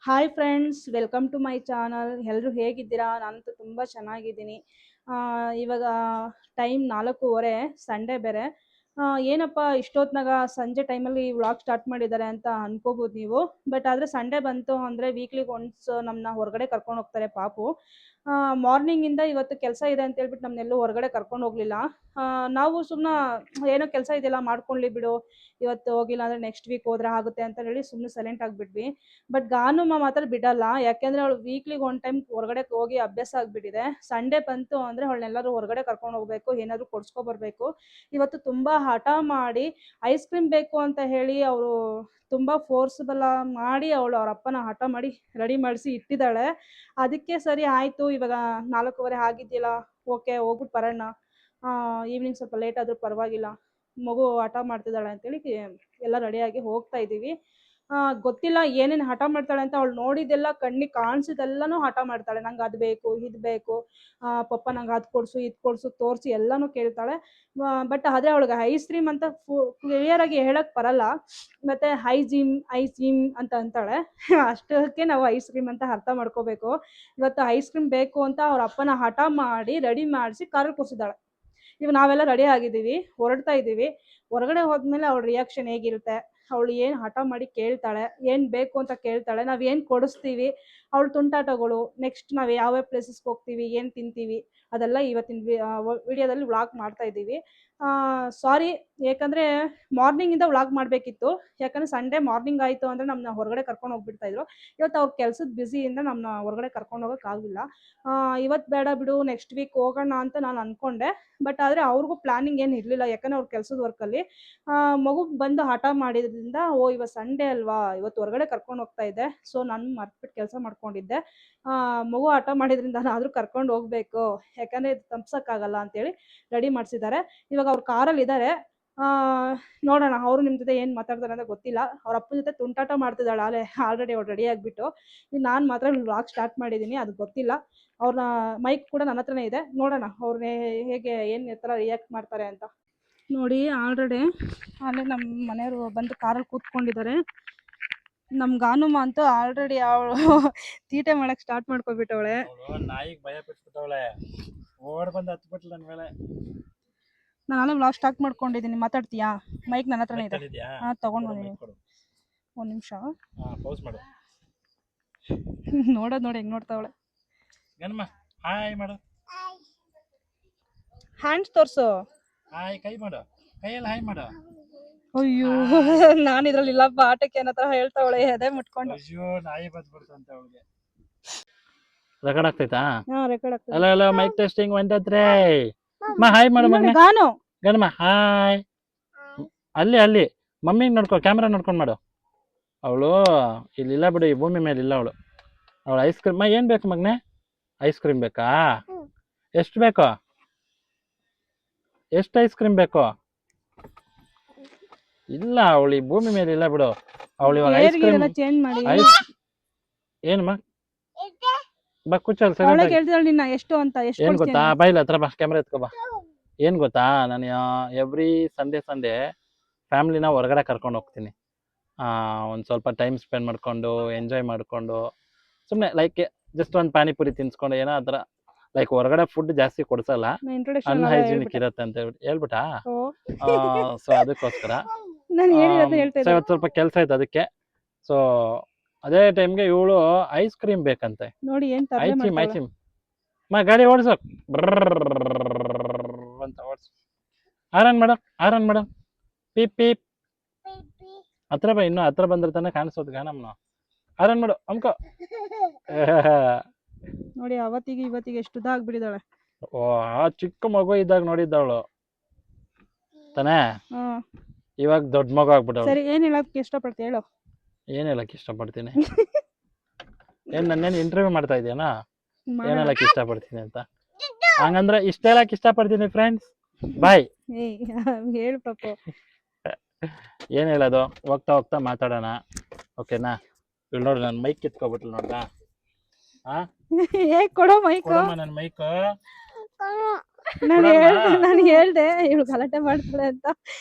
Hi friends, welcome to my channel. ಎಲ್ಲರೂ ಹೇಗಿದ್ದೀರಾ? ನಾನಂತೂ ತುಂಬ ಚೆನ್ನಾಗಿದ್ದೀನಿ. ಇವಾಗ ಟೈಮ್ 4:15, ಸಂಡೇ ಬೇರೆ. ಏನಪ್ಪ ಇಷ್ಟೊತ್ನಾಗ ಸಂಜೆ ಟೈಮಲ್ಲಿ ವ್ಲಾಗ್ ಸ್ಟಾರ್ಟ್ ಮಾಡಿದ್ದಾರೆ ಅಂತ ಅನ್ಕೋಬೋದು ನೀವು. ಬಟ್ ಆದರೆ ಸಂಡೇ ಬಂತು ಅಂದರೆ ವೀಕ್ಲಿಗೆ ಒನ್ಸ್ ನಮ್ಮನ್ನ ಹೊರಗಡೆ ಕರ್ಕೊಂಡು ಹೋಗ್ತಾರೆ ಪಾಪು. ಮಾರ್ನಿಂಗಿಂದ ಇವತ್ತು ಕೆಲಸ ಇದೆ ಅಂತ ಹೇಳ್ಬಿಟ್ಟು ನಮ್ಮನ್ನೆಲ್ಲೂ ಹೊರಗಡೆ ಕರ್ಕೊಂಡು ಹೋಗಲಿಲ್ಲ. ನಾವು ಸುಮ್ಮನೆ ಏನೋ ಕೆಲಸ ಇದೆಯಲ್ಲ ಮಾಡ್ಕೊಳ್ಳಿ ಬಿಡು, ಇವತ್ತು ಹೋಗಿಲ್ಲ ಅಂದರೆ ನೆಕ್ಸ್ಟ್ ವೀಕ್ ಹೋದ್ರೆ ಆಗುತ್ತೆ ಅಂತ ಹೇಳಿ ಸುಮ್ಮನೆ ಸೈಲೆಂಟ್ ಆಗಿಬಿಟ್ವಿ. ಬಟ್ ಗಾನಮ್ಮ ಮಾತ್ರ ಬಿಡಲ್ಲ. ಯಾಕೆಂದ್ರೆ ಅವಳು ವೀಕ್ಲಿಗೆ ಒನ್ ಟೈಮ್ ಹೊರಗಡೆ ಹೋಗಿ ಅಭ್ಯಾಸ ಆಗ್ಬಿಟ್ಟಿದೆ. ಸಂಡೇ ಬಂತು ಅಂದ್ರೆ ಅವಳನ್ನೆಲ್ಲರೂ ಹೊರಗಡೆ ಕರ್ಕೊಂಡು ಹೋಗ್ಬೇಕು, ಏನಾದ್ರು ಕೊಡ್ಸ್ಕೊ ಬರ್ಬೇಕು. ಇವತ್ತು ತುಂಬಾ ಹಠ ಮಾಡಿ ಐಸ್ ಕ್ರೀಮ್ ಬೇಕು ಅಂತ ಹೇಳಿ ಅವರು ತುಂಬಾ ಫೋರ್ಸ್ಬಲ್ ಮಾಡಿ ಅವಳು ಅವ್ರ ಅಪ್ಪನ ಹಠ ಮಾಡಿ ರೆಡಿ ಮಾಡಿಸಿ ಇಟ್ಟಿದ್ದಾಳೆ. ಅದಕ್ಕೆ ಸರಿ ಆಯ್ತು, ಇವಾಗ 4:15 ಆಗಿದ್ಯಲ್ಲ, ಓಕೆ ಹೋಗ್ಬಿಟ್ಟು ಬರೋಣ. ಈವ್ನಿಂಗ್ ಸ್ವಲ್ಪ ಲೇಟ್ ಆದ್ರೂ ಪರವಾಗಿಲ್ಲ, ಮಗು ಹಠ ಮಾಡ್ತಿದ್ದಾಳೆ ಅಂತೇಳಿ ಎಲ್ಲ ರೆಡಿಯಾಗಿ ಹೋಗ್ತಾ ಇದ್ದೀವಿ. ಗೊತ್ತಿಲ್ಲ ಏನೇನು ಹಠ ಮಾಡ್ತಾಳೆ ಅಂತ. ಅವಳು ನೋಡಿದ್ದೆಲ್ಲ ಕಣ್ಣಿಗೆ ಕಾಣಿಸಿದೆಲ್ಲನೂ ಹಠ ಮಾಡ್ತಾಳೆ. ನಂಗೆ ಅದು ಬೇಕು, ಇದು ಬೇಕು, ಪಪ್ಪ ನಂಗೆ ಅದು ಕೊಡಿಸು, ಇದು ಕೊಡಿಸು ತೋರಿಸಿ ಎಲ್ಲನೂ ಕೇಳ್ತಾಳೆ. ಬಟ್ ಆದರೆ ಅವಳಿಗೆ ಐಸ್ ಕ್ರೀಮ್ ಅಂತ ಕ್ಲಿಯರಾಗಿ ಹೇಳಕ್ ಬರಲ್ಲ. ಮತ್ತೆ ಐಸ್ ಕ್ರೀಮ್ ಅಂತ ಅಂತಾಳೆ. ಅಷ್ಟಕ್ಕೆ ನಾವು ಐಸ್ ಕ್ರೀಮ್ ಅಂತ ಅರ್ಥ ಮಾಡ್ಕೋಬೇಕು. ಇವತ್ತು ಐಸ್ ಕ್ರೀಮ್ ಬೇಕು ಅಂತ ಅವ್ರ ಅಪ್ಪನ ಹಠ ಮಾಡಿ ರೆಡಿ ಮಾಡಿಸಿ ಕಾರಲ್ಲಿ ಕೂರಿಸಿದ್ದಾಳೆ. ಇವಾಗ ನಾವೆಲ್ಲ ರೆಡಿ ಆಗಿದ್ದೀವಿ, ಹೊರಡ್ತಾ ಇದ್ದೀವಿ. ಹೊರಗಡೆ ಹೋದ್ಮೇಲೆ ಅವಳ ರಿಯಾಕ್ಷನ್ ಹೇಗಿರುತ್ತೆ, ಅವಳು ಏನು ಹಠ ಮಾಡಿ ಕೇಳ್ತಾಳೆ, ಏನು ಬೇಕು ಅಂತ ಕೇಳ್ತಾಳೆ, ನಾವು ಏನು ಕೊಡಿಸ್ತೀವಿ, ಅವಳು ತುಂಟಾಟಗಳು, ನೆಕ್ಸ್ಟ್ ನಾವು ಯಾವ್ಯಾವ ಪ್ಲೇಸಸ್ಗೆ ಹೋಗ್ತೀವಿ, ಏನು ತಿಂತೀವಿ, ಅದೆಲ್ಲ ಇವತ್ತಿನ ವಿಡಿಯೋದಲ್ಲಿ ವ್ಲಾಗ್ ಮಾಡ್ತಾ ಇದ್ದೀವಿ. ಸಾರಿ, ಯಾಕಂದರೆ ಮಾರ್ನಿಂಗಿಂದ ವ್ಲಾಗ್ ಮಾಡಬೇಕಿತ್ತು. ಯಾಕಂದರೆ ಸಂಡೇ ಮಾರ್ನಿಂಗ್ ಆಯಿತು ಅಂದರೆ ನಮ್ಮನ್ನ ಹೊರಗಡೆ ಕರ್ಕೊಂಡು ಹೋಗ್ಬಿಡ್ತಾಯಿದ್ರು. ಇವತ್ತು ಅವ್ರ ಕೆಲಸದ ಬ್ಯುಸಿಯಿಂದ ನಮ್ಮನ್ನ ಹೊರಗಡೆ ಕರ್ಕೊಂಡು ಹೋಗೋಕ್ಕಾಗಲಿಲ್ಲ. ಇವತ್ತು ಬೇಡ ಬಿಡು, ನೆಕ್ಸ್ಟ್ ವೀಕ್ ಹೋಗೋಣ ಅಂತ ನಾನು ಅಂದ್ಕೊಂಡೆ. ಬಟ್ ಆದರೆ ಅವ್ರಿಗೂ ಪ್ಲಾನಿಂಗ್ ಏನು ಇರಲಿಲ್ಲ. ಯಾಕಂದರೆ ಅವ್ರ ಕೆಲಸದ ವರ್ಕಲ್ಲಿ ಮಗು ಬಂದು ಹಠ ಮಾಡಿದ್ರಿಂದ, ಇವತ್ತು ಸಂಡೇ ಅಲ್ವಾ, ಇವತ್ತು ಹೊರಗಡೆ ಕರ್ಕೊಂಡು ಹೋಗ್ತಾ ಇದ್ದೆ, ಸೊ ನಾನು ಮರ್ತ್ಬಿಟ್ಟು ಕೆಲಸ ಮಾಡ್ಕೊಂಡಿದ್ದೆ. ಮಗು ಹಠ ಮಾಡಿದ್ರಿಂದ ಆದರೂ ಕರ್ಕೊಂಡು ಹೋಗಬೇಕು, ಯಾಕಂದರೆ ಇದು ತಪ್ಸೋಕ್ಕಾಗಲ್ಲ ಅಂತೇಳಿ ರೆಡಿ ಮಾಡಿಸಿದ್ದಾರೆ. ಇವಾಗ ಅವ್ರ ಕಾರಲ್ಲಿ ಇದ್ದಾರೆ. ನೋಡೋಣ ಅವರು ನಿಮ್ಮ ಜೊತೆ ಏನು ಮಾತಾಡ್ತಾರೆ ಅಂತ ಗೊತ್ತಿಲ್ಲ. ಅವ್ರ ಅಪ್ಪನ ಜೊತೆ ತುಂಟಾಟ ಮಾಡ್ತಿದ್ದಾಳೆ ಆಲ್ರೆಡಿ ಅವ್ರು ರೆಡಿ ಆಗಿಬಿಟ್ಟು. ನಾನು ಮಾತ್ರ ವ್ಲಾಗ್ ಸ್ಟಾರ್ಟ್ ಮಾಡಿದ್ದೀನಿ, ಅದು ಗೊತ್ತಿಲ್ಲ. ಅವ್ರನ್ನ ಮೈಕ್ ಕೂಡ ನನ್ನ ಹತ್ರನೇ ಇದೆ. ನೋಡೋಣ ಅವ್ರನ್ನೇ ಹೇಗೆ ಏನು ಥರ ರಿಯಾಕ್ಟ್ ಮಾಡ್ತಾರೆ ಅಂತ. ನೋಡಿ, ಆಲ್ರೆಡಿ ಅಲ್ಲೇ ನಮ್ಮ ಮನೆಯವರು ಬಂದು ಕಾರಲ್ಲಿ ಕೂತ್ಕೊಂಡಿದ್ದಾರೆ. ನಮ್ಮ ಗಾನುಮ್ಮ ಅಂತೂ ಆಲ್ರೆಡಿ ಅವಳು ತೀಟೆ ಮಾಡಕ್ ಸ್ಟಾರ್ಟ್ ಮಾಡ್ಕೊಬಿಟ್ಟವಳೆ. ನಾಯಿಗೆ ಭಯ ಪಡಿಸ್ಬಿಟ್ಟವಳೆ, ಓಡ್ ಬಂದು ಹತ್ಬಿಟ್ಲು ನನ್ನ ಮೇಲೆ. ನಾನು ವ್ಲಾಗ್ ಸ್ಟಾರ್ಟ್ ಮಾಡ್ಕೊಂಡಿದ್ದೀನಿ, ಮಾತಾಡ್ತೀಯಾ? ಮೈಕ್ ನನ್ನ ಹತ್ರನೇ ಇದೆ. ತಗೊಂಡು ಬಂದಿದ್ದೀನಿ, ಒಂದು ನಿಮಿಷ. ಪೌಸ್ ಮಾಡು. ನೋಡೋದು ನೋಡಿ ಹೆಂಗ್ ನೋಡ್ತಾವಳೆ. ಹಾಯ್ ಮಾಡು, ಹ್ಯಾಂಡ್ಸ್ ತೋರ್ಸು. ಹಾಯ್ ಕೈ ಮಾಡು, ಕೈಯಲ್ಲಿ ಹಾಯ್ ಮಾಡು. ಅಯ್ಯೋ, ನಾನು ಇದ್ರಲ್ಲಿ ಇಲ್ಲಪ್ಪ, ಆಟಕ್ಕೆ ಏನತ್ರ ಹೇಳ್ತಾವಳೆ ಎದೆ ಮುಟ್ಕೊಂಡು. ಅಯ್ಯೋ, ನಾಯಿ ಬಂದ್ಬಿಡ್ತಂತೆ ಅವಳಿಗೆ. ರೆಕಾರ್ಡ್ ಆಗ್ತೈತಾ? ರೆಕಾರ್ಡ್ ಆಗ್ತದೆ. Hello hello, mic testing 1 2 3. ಮಾ ಹಾಯ್ ಮಾಡು ಮಗನೇ. ಗಾನು ಗಣಮ್ಮ ಹಾಯ್. ಅಲ್ಲಿ ಮಮ್ಮಿ ನೋಡ್ಕೊ, ಕ್ಯಾಮ್ರಾ ನೋಡ್ಕೊಂಡು ಮಾಡು. ಅವಳು ಇಲ್ಲಿಲ್ಲ ಬಿಡು, ಈ ಭೂಮಿ ಮೇಲೆ ಇಲ್ಲ ಅವಳು. ಐಸ್ ಕ್ರೀಮ್ ಏನು ಬೇಕು ಮಗನೇ? ಐಸ್ ಕ್ರೀಮ್ ಬೇಕಾ? ಎಷ್ಟು ಬೇಕು? ಎಷ್ಟು ಐಸ್ ಕ್ರೀಮ್ ಬೇಕು? ಇಲ್ಲ, ಅವಳು ಈ ಭೂಮಿ ಮೇಲೆ ಇಲ್ಲ ಬಿಡು. ಅವಳು ಇವಾಗ ಐಸ್ ಕ್ರೀಮ್ ಚೇಂಜ್ ಮಾಡಿ. ಏನಮ್ಮ ಬಾ ಕೂಚಲ್ ಸರ್. ನಿನ್ನ ಎಷ್ಟು ಅಂತ, ಎಷ್ಟು ಏನ್ ಗೊತ್ತಾ, ಬೈಲ್ ಹತ್ರ ಬಾ, ಕ್ಯಾಮ್ರಾ ಎತ್ಕೋ ಬಾ. ಏನ್ ಗೊತ್ತಾ, ನಾನು ಎವ್ರಿ ಸಂಡೇ ಫ್ಯಾಮಿಲಿನ ಹೊರಗಡೆ ಕರ್ಕೊಂಡು ಹೋಗ್ತೀನಿ. ಒಂದು ಸ್ವಲ್ಪ ಟೈಮ್ ಸ್ಪೆಂಡ್ ಮಾಡ್ಕೊಂಡು, ಎಂಜಾಯ್ ಮಾಡ್ಕೊಂಡು, ಸುಮ್ಮನೆ ಲೈಕ್ ಜಸ್ಟ್ ಒಂದು ಪಾನಿಪುರಿ ತಿನ್ಸ್ಕೊಂಡು ಏನೋ ಆ ಥರ. ಲೈಕ್ ಹೊರಗಡೆ ಫುಡ್ ಜಾಸ್ತಿ ಕೊಡ್ಸಲ್ಲ, ಅನ್ಹೈಜಿನಿಕ್ ಇರತ್ತೆ ಅಂತ ಹೇಳ್ಬಿಟ್ಟಾ. ಸೊ ಅದಕ್ಕೋಸ್ಕರ ಇವತ್ತು ಸ್ವಲ್ಪ ಕೆಲಸ ಆಯ್ತು ಅದಕ್ಕೆ. ಸೊ ಅದೇ ಟೈಮ್ಗೆ ಇವಳು ಐಸ್ ಕ್ರೀಮ್ ಬೇಕಂತೆ. ನೋಡಿ ಐಸಿಮ್ ಗಾಡಿ ಓಡಿಸೋ ಅಂತ ಓಡಿಸು. Horn madam ಪೀಪ್ ಪೀಪ್. ಹತ್ರ ಬಾ, ಇನ್ನು ಹತ್ರ ಬಂದ್ರೆ ತಾನೆ ಕಾಣಿಸೋದು ಗಾನಮ್ನ. ಆರನ್ ಮಾಡು ಅಮ್ಕೋ. ನೋಡಿ, ಇವತ್ತಿಗೆ ಎಷ್ಟು ಇದಾಗ್ಬಿಟ್ಟಿದ್ದಾಳೆ. ಓ, ಆ ಚಿಕ್ಕ ಮಗು ಇದ್ದಾಗ ನೋಡಿದ್ದವಳು ತಾನೇ, ಇವಾಗ ದೊಡ್ಡ ಮಗು ಆಗ್ಬಿಟ್ಟವಳು. ಸರಿ, ಏನ್ ಹೇಳಕ್ ಇಷ್ಟಪಡ್ತೀಯ ಹೇಳು. ಏನ್ ಹೇಳಕ್ ಇಷ್ಟಪಡ್ತೀನಿ? ಏನ್ ನನ್ನೇನು ಇಂಟರ್ವ್ಯೂ ಮಾಡ್ತಾ ಇದೆಯಾ? ಏನ್ ಹೇಳಕ್ ಇಷ್ಟಪಡ್ತೀನಿ ಅಂತ? ಹಂಗಂದ್ರೆ ಇಷ್ಟ ಹೇಳಕ್ ಇಷ್ಟಪಡ್ತೀನಿ ಫ್ರೆಂಡ್ಸ್. ಬಾಯ್. ಹೇಳು ಪಾಪು. ಏನ್ ಹೇಳೋದು, ಹೋಗ್ತಾ ಹೋಗ್ತಾ ಮಾತಾಡೋಣ, ಓಕೆನಾ? ಇಲ್ಲಿ ನೋಡ್ರಿ, ನನ್ನ ಮೈಕ್ ಕಿತ್ಕೊಬಿಟ್ಲು ನೋಡ್ದಾ. ಕೊಡೋ ಮೈಕ್. ನನ್ನ ಮೈಕ್ ನಾನು ಹೇಳ್ದೆ ಇವಳು ಗಲಾಟೆ ಮಾಡ್ತಾಳೆ ಅಂತ,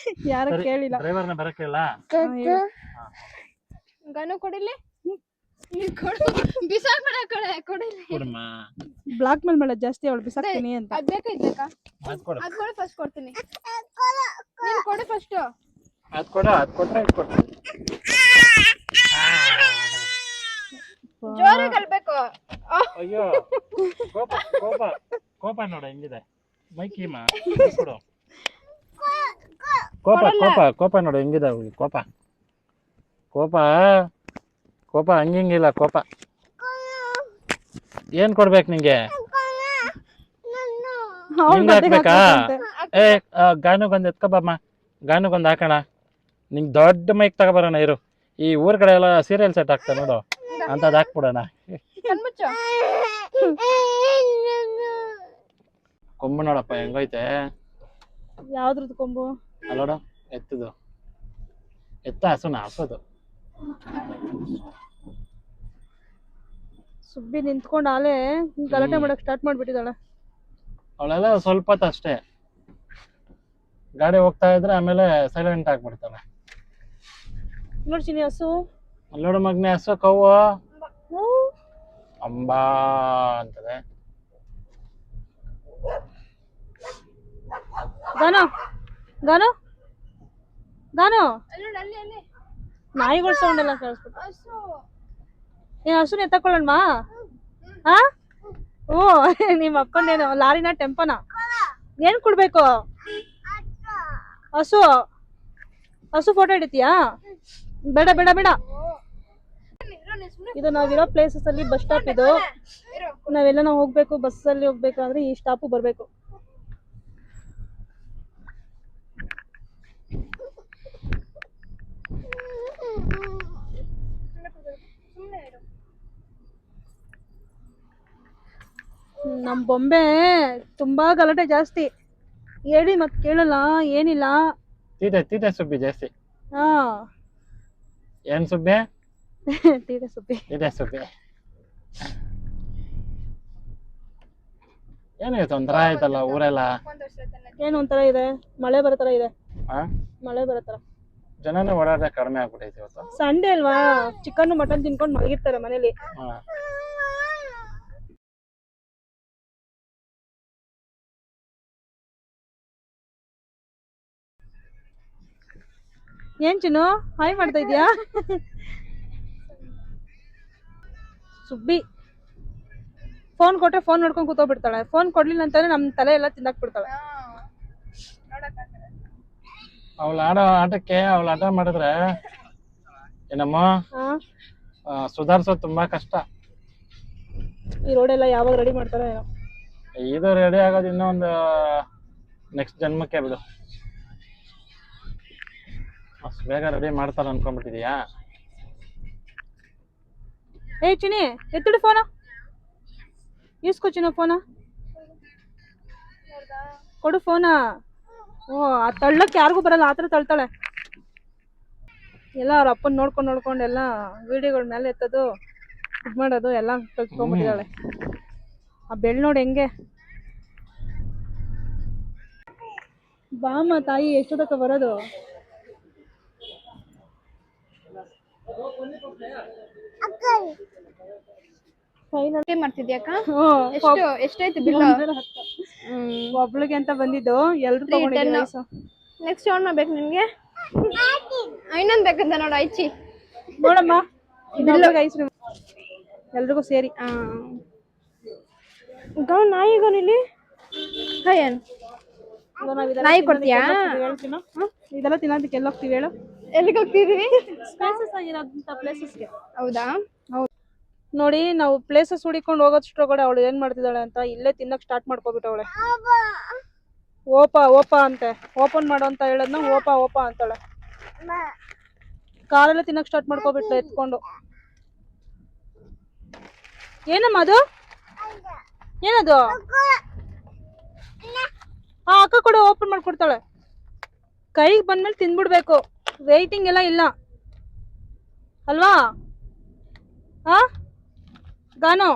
ಯಾರು ಕೇಳಿಲ್ಲ. ಡ್ರೈವರ್ನ ಬರಕ್ಕಿಲ್ಲ. ಗನು ಕೊಡಿಲಿ. ಬಿಸಾಕ್ಬಿಡ ಕೊಡಿ ಕೊಡಮ್ಮ. ಬ್ಲಾಕ್ ಮೇಲ್ ಮಾಡೋದು ಜಾಸ್ತಿ ಅವಳು ಬಿಸಾಕ್ತೀನಿ ಅಂತ. ಅದ್ ಬೇಕಾ ಇದ್ಬೇಕಾ? ಅದ್ ಕೊಡು. ಅದ್ ಕೊಡು ಫಸ್ಟ್ ಕೊಡ್ತೀನಿ. ನೀನ್ ಕೊಡು ಫಸ್ಟ್. ಅದ್ ಕೊಡ, ಅದ್ ಕೊಟ್ರೆ ಇದ್ ಕೊಡ್ತೀನಿ. ಜೋರಾಗಿ ಅಳ್ಬೇಕು. ಅಯ್ಯೋ ಕೋಪ ಕೋಪ ಕೋಪ ನೋಡ ಹೆಂಗಿದೆ ಮೈಕೀಮ ಕೊಡು. ಕೋಪ ಕೋಪ ಕೋಪ ನೋಡು ಹೆಂಗಿದೆ ಅವ್ಳಿಗೆ ಕೋಪ ಕೋಪ ಕೋಪ ಹಂಗಿಂಗಿಲ್ಲ ಕೋಪ. ಏನ್ ಕೊಡ್ಬೇಕು ನಿಂಗೆ? ನಿಂಗೆ ಹಾಕ್ಬೇಕಾ? ಏ ಗಾನುಗೊಂದು ಎತ್ಕೊಬಮ್ಮ, ಗಾನುಗೊಂದು ಹಾಕೋಣ. ನಿಂಗೆ ದೊಡ್ಡ ಮೈಕ್ ತಗೊಬರೋಣ ಇರು. ಈ ಊರ್ ಕಡೆ ಎಲ್ಲ ಸೀರಿಯಲ್ ಸೆಟ್ ಆಗ್ತಾ ನೋಡು ಅಂತದ್ ಹಾಕ್ಬಿಡೋಣ. ಕಣ್ಮುಚ್ಚು. ಕೊಂಬು ನೋಡಪ್ಪ ಹೆಂಗೈತೆ. ಯಾವ್ದ್ರದ್ದು ಕೊಂಬು? ಅಲ್ಲೋಡ ಎತ್ತದು ಎತ್ತ ಹಸುನ ಹಾಕೋದು. ಸುಬ್ಬಿ ನಿಂತ್ಕೊಂಡು ಆಲೆ ಗಲಾಟೆ ಮಾಡಕ್ ಸ್ಟಾರ್ಟ್ ಮಾಡ್ಬಿಟ್ಟಿದ್ದಾಳೆ. ಅವಳೆಲ್ಲ ಸ್ವಲ್ಪ ಹೊತ್ತು ಅಷ್ಟೇ, ಗಾಡಿ ಹೋಗ್ತಾ ಇದ್ರೆ ಆಮೇಲೆ ಸೈಲೆಂಟ್ ಆಗ್ಬಿಡ್ತಾಳೆ. ನೋಡ್ತೀನಿ ಹಸು. ಅಲ್ಲೋಡು ಮಗ್ನೆ ಹಸು ಕವ್ವು ಅಂಬಾ ಅಂತದೆ. ಗಾನು ಗಾನು ಗಾನು ಅಲ್ಲಿ ನಾಯಿಗಳ ಸೌಂಡ್ ಎಲ್ಲ ಕೇಳಿಸ್ಬಿಟ್ಟು. ಹಸು. ಏನ್ ಹಸುನ ಎತ್ತಕೊಳ್ಳೋಣವಾ? ಹಾ ಓ ನಿಮ್ಮ ಅಪ್ಪಂದೇನು ಲಾರಿನ ಟೆಂಪೋನ? ಏನ್ ಕೊಡ್ಬೇಕು? ಹಸು ಹಸು ಫೋಟೋ ಹಿಡಿತೀಯಾ? ಬೇಡ ಬೇಡ ಬೇಡ. ಇದು ನಾವಿರೋ ಪ್ಲೇಸಸ್ ಅಲ್ಲಿ ಬಸ್ ಸ್ಟಾಪ್. ಇದು ನಾವೆಲ್ಲ ನಾವು ಹೋಗ್ಬೇಕು, ಬಸ್ಸಲ್ಲಿ ಹೋಗ್ಬೇಕಾದ್ರೆ ಈ ಸ್ಟಾಪು ಬರ್ಬೇಕು. ನಮ್ ಬೊಂಬೆ ತುಂಬಾ ಗಲಾಟೆ ಜಾಸ್ತಿ. ಹೇಳಿ ಮತ್ ಕೇಳಲ್ಲ, ಏನಿಲ್ಲ. ತೀಟೆ ತೀಟೆ ಸುಬ್ಬಿ ಜಾಸ್ತಿ. ಹಾ ಏನ್ ಸುಬ್ಬಿ? ತೀಟೆ ಸುಬ್ಬಿ. ತೀಟೆ ಸುಬ್ಬಿ. ಏನಾಯ್ತು ಒಂಥರ ಆಯ್ತಲ್ಲ ಊರೆಲ್ಲ? ಏನ್ ಒಂಥರ ಇದೆ? ಮಳೆ ಬರೋ ತರ ಇದೆ. ಆ ಮಳೆ ಬರೋ ತರ. ಜನನೇ ಓಡಾಟ ಕಡಿಮೆ ಆಗ್ಬಿಟ್ಟೈತಿ ಇವತ್ತು. ಸಂಡೇ ಅಲ್ವಾ, ಚಿಕನ್ ಮಟನ್ ತಿನ್ಕೊಂಡು ಮಲಗಿರ್ತಾರೆ ಮನೇಲಿ. ಹಾ ಏನ್ ಚಿನ್ನು ಹಾಯ್ ಮಾಡ್ತಾ ಇದೀಯಾ? ಸುಬ್ಬಿ ಫೋನ್ ಕೊಟ್ರೆ ಫೋನ್ ನೋಡ್ಕೊಂಡು ಕೂತೋಗ್ಬಿಡ್ತಾಳೆ. ಫೋನ್ ಕೊಡ್ಲಿಲ್ಲ ಅಂತಾನೆ ನಮ್ ತಲೆ ಎಲ್ಲ ತಿನ್ನಕ್ ಬಿಡ್ತಾಳೆ. ಅವಳು ಆಡೋ ಆಟಕ್ಕೆ ಅವಳು ಆಟ ಮಾಡಿದ್ರೆ ಏನಮ್ಮ ಸುಧಾರಿಸೋದು ತುಂಬಾ ಕಷ್ಟ. ಈ ರೋಡ್ ಎಲ್ಲ ಯಾವಾಗ ರೆಡಿ ಮಾಡ್ತಾರೋ ಏನೋ. ಇದು ರೆಡಿ ಆಗೋದು ಇನ್ನೂ ಒಂದು ನೆಕ್ಸ್ಟ್ ಜನ್ಮಕ್ಕೆ ಬಿಡು. ಅಷ್ಟು ಬೇಗ ರೆಡಿ ಮಾಡ್ತಾರ ಅನ್ಕೊಂಡ್ಬಿಟ್ಟಿದ್ಯಾ? ಏ ಚಿನಿ ಎತ್ತಿಡು ಫೋನ. ಈಸ್ಕೊ ಚಿನ್ನ ಫೋನ, ಕೊಡು ಫೋನ. ಓ ಆ ತಳ್ಳಕ್ಕೆ ಯಾರಿಗೂ ಬರಲ್ಲ, ಆತರ ತಳ್ತಾಳೆ. ಎಲ್ಲ ಅವ್ರ ಅಪ್ಪನ್ ನೋಡ್ಕೊಂಡು ಎಲ್ಲ ವಿಡಿಯೋಗಳ ಮೇಲೆ ಎತ್ತೋದು ಇದ್ ಮಾಡೋದು ಎಲ್ಲ ಕಲ್ತ್ಕೊಂಡ್ಬಿಟ್ಟಿದ್ದಾಳೆ. ಆ ಬೆಳ್ ನೋಡಿ ಹೆಂಗೆ. ಬಾಮ ತಾಯಿ ಎಷ್ಟೊತ್ತಕ್ಕ ಬರೋದು? ಮಾಡ್ತಿದ್ಯಾಕ? ಹ್ಮ್ ಎಷ್ಟಾಯ್ತು ಬಿಲ್? ಒಬ್ಳಿಗೆ ಅಂತ ಬಂದಿದ್ದು, ಎಲ್ರು ತಗೊಂಡಿದ್ದೀವಿ. ನೆಕ್ಸ್ಟ್ ಯಾವನ್ನ ಬೇಕು ನಿನ್ಗೆ? ಇನ್ನೊಂದ್ ಬೇಕಂತ ನೋಡು ಐಚಿ ನೋಡಮ್ಮ. ಎಲ್ರಿಗೂ ಸೇರಿ ನಾಯಿಗೋನಿಲ್ಲಿ ಹಯ್ಯನ್ ನಾಯಿ ಕೊಡ್ತೀಯಾ? ಇದೆಲ್ಲ ತಿನ್ನೋದಕ್ಕೆ ಎಲ್ಲಿ ಹೋಗ್ತೀವಿ ಹೇಳು? ಎಲ್ಲಿಗೆ ಹೋಗ್ತಿದೀವಿ? ಸ್ಪೇಸಸ್ ಆಗಿರೋಂಥ ಪ್ಲೇಸಸ್ಗೆ. ಹೌದಾ? ಹೌದು ನೋಡಿ, ನಾವು ಪ್ಲೇಸಸ್ ಹುಡಿಕೊಂಡು ಹೋಗೋಷ್ಟ್ರೊಳಗಡೆ ಅವಳು ಏನ್ ಮಾಡ್ತಿದ್ದಾಳೆ ಅಂತ ಇಲ್ಲೇ ತಿನ್ನಕ್ ಸ್ಟಾರ್ಟ್ ಮಾಡ್ಕೊಬಿಟ್ಟವಳೆ. ಓಪಾ ಓಪಾ ಅಂತೆ. ಓಪನ್ ಮಾಡೋ ಅಂತ ಹೇಳದ್ನ ಓಪಾ ಓಪಾ ಅಂತಾಳೆ. ಕಾಲೆಲ್ಲ ತಿನ್ನಕ್ ಸ್ಟಾರ್ಟ್ ಮಾಡ್ಕೊಬಿಟ್ಲು ಎತ್ಕೊಂಡು. ಏನಮ್ಮ ಅದು? ಏನದು? ಹಾ ಅಕ್ಕ ಕೂಡ ಓಪನ್ ಮಾಡ್ಕೊಡ್ತಾಳೆ. ಕೈಗೆ ಬಂದ್ಮೇಲೆ ತಿಂದ್ಬಿಡ್ಬೇಕು, ವೇಟಿಂಗ್ ಎಲ್ಲ ಇಲ್ಲ ಅಲ್ವಾ? ಹಾ ಗಾನು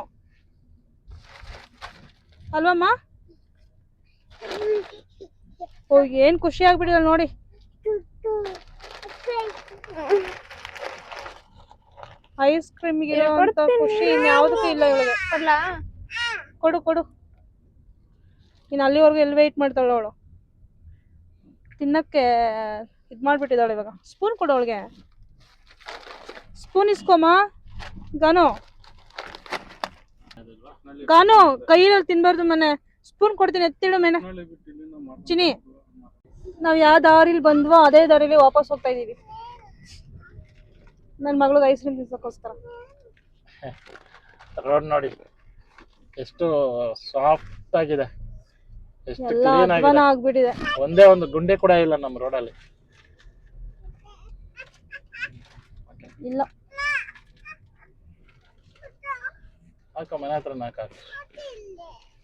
ಅಲ್ವಮ್ಮ? ಓ ಏನ್ ಖುಷಿ ಆಗ್ಬಿಟ್ಟಿಲ್ಲ ನೋಡಿ. ಐಸ್ ಕ್ರೀಮ್ಗೆ ಇರೋಂಥ ಖುಷಿ ಇನ್ಯಾವುದಕ್ಕೂ ಇಲ್ಲ ಇವಳಿಗೆ. ಕೊಡ್ಲಾ? ಕೊಡು ಕೊಡು. ಇನ್ನು ಅಲ್ಲಿವರೆಗೂ ಎಲ್ಲಿ ವೆಯ್ಟ್ ಮಾಡ್ತಾಳೆ ಅವಳು. ತಿನ್ನಕ್ಕೆ ಇದು ಮಾಡಿಬಿಟ್ಟಿದ್ದಾಳೆ ಇವಾಗ. ಸ್ಪೂನ್ ಕೊಡು ಅವಳಿಗೆ. ಸ್ಪೂನ್ ಇಸ್ಕೊಮ್ಮ. ಗಾನು ಗಾನು ಕೈಯಲ್ಲಿ ತಿನ್ಬಾರ್ದು ಮನೆ. ಸ್ಪೂನ್ ಕೊಡ್ತೀನಿ, ಎತ್ತಿಡು ಮೇಲೆ. ಚಿನಿ, ನಾವು ಯಾವ ದಾರಿಲಿ ಬಂದ್ವೋ ಅದೇ ದಾರಿಲಿ ವಾಪಸ್ ಹೋಗ್ತಾ ಇದೀವಿ ನನ್ನ ಮಗಳಿಗೆ ಐಸ್ ಕ್ರೀಮ್ ತಿನ್ಸಕ್ಕೋಸ್ಕರ. ರೋಡ್ ನೋಡಿ ಎಷ್ಟು ಸಾಫ್ಟ್ ಆಗಿದೆ, ಎಷ್ಟು ಎಲ್ಲ ಕ್ಲೀನ್ ಅಧ್ವಾನ ಆಗಿದೆ. ಆಗ್ಬಿಟ್ಟಿದೆ. ಒಂದೇ ಒಂದು ಗುಂಡೆ ಕೂಡ ಇಲ್ಲ ನಮ್ಮ ರೋಡಲ್ಲಿ. ಇಲ್ಲ ಹಾಕ ಮನೆ ಹತ್ರ ನಾಕ